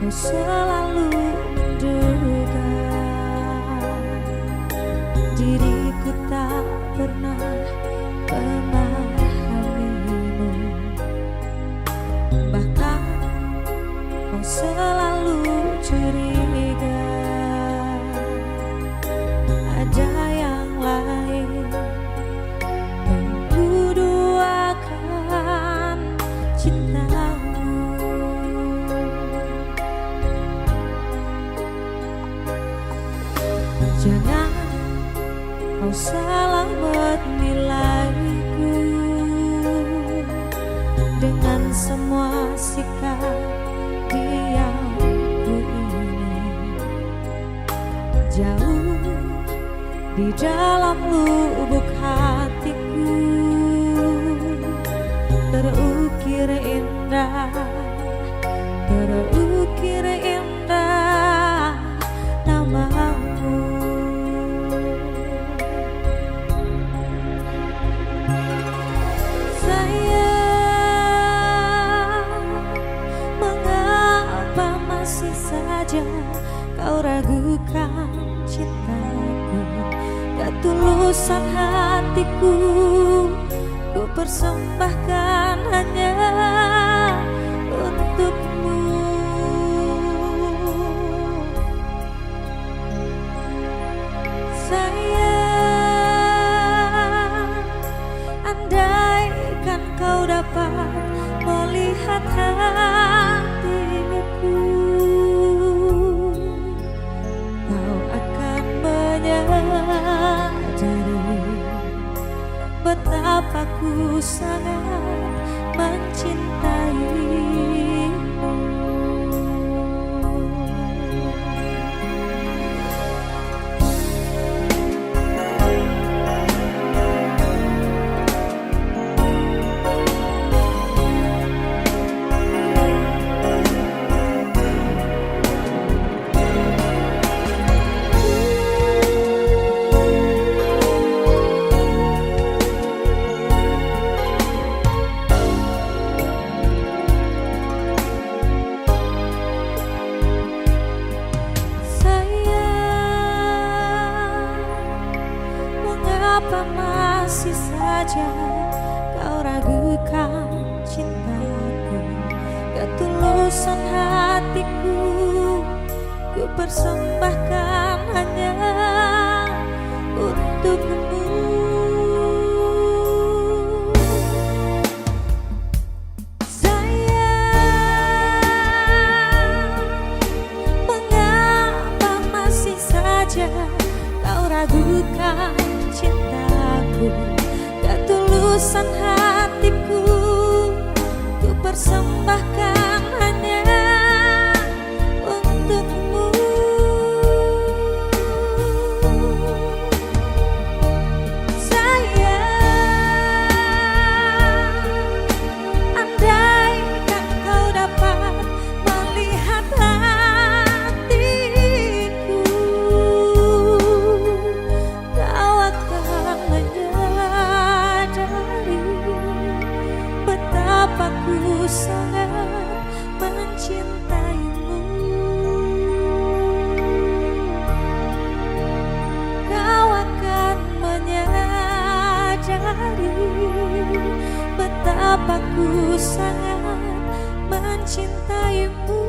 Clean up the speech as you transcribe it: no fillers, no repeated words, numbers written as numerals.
kau selalu menduga diriku tak pernah memahamimu. Bahkan kau selalu curiga ada yang lain membuduakan cintamu. Jangan kau salah menilaiku dengan semua sikap diam ku ini. Jauh di dalam lubuk hatiku terukir indah, terukir indah namamu. Sayang, mengapa masih saja kau ragukan cintaku? Ketulusan hatiku ku persembahkan hanya untukmu. Sayang, andaikan kau dapat melihat hatiku, kau akan menyadari betapa ku sangat mencintaimu. Mengapa masih saja kau ragukan cintaku? Ketulusan hatiku ku persembahkan hanya untukmu. Sayang, mengapa masih saja kau ragukan cintaku? Ketulusan hatiku ku persembahkan hanya untukmu. Sayang, andaikan kau dapat melihat hatiku, kau akan menyadari betapa ku sangat mencintaimu. Kau akan menyadari betapa ku sangat mencintaimu.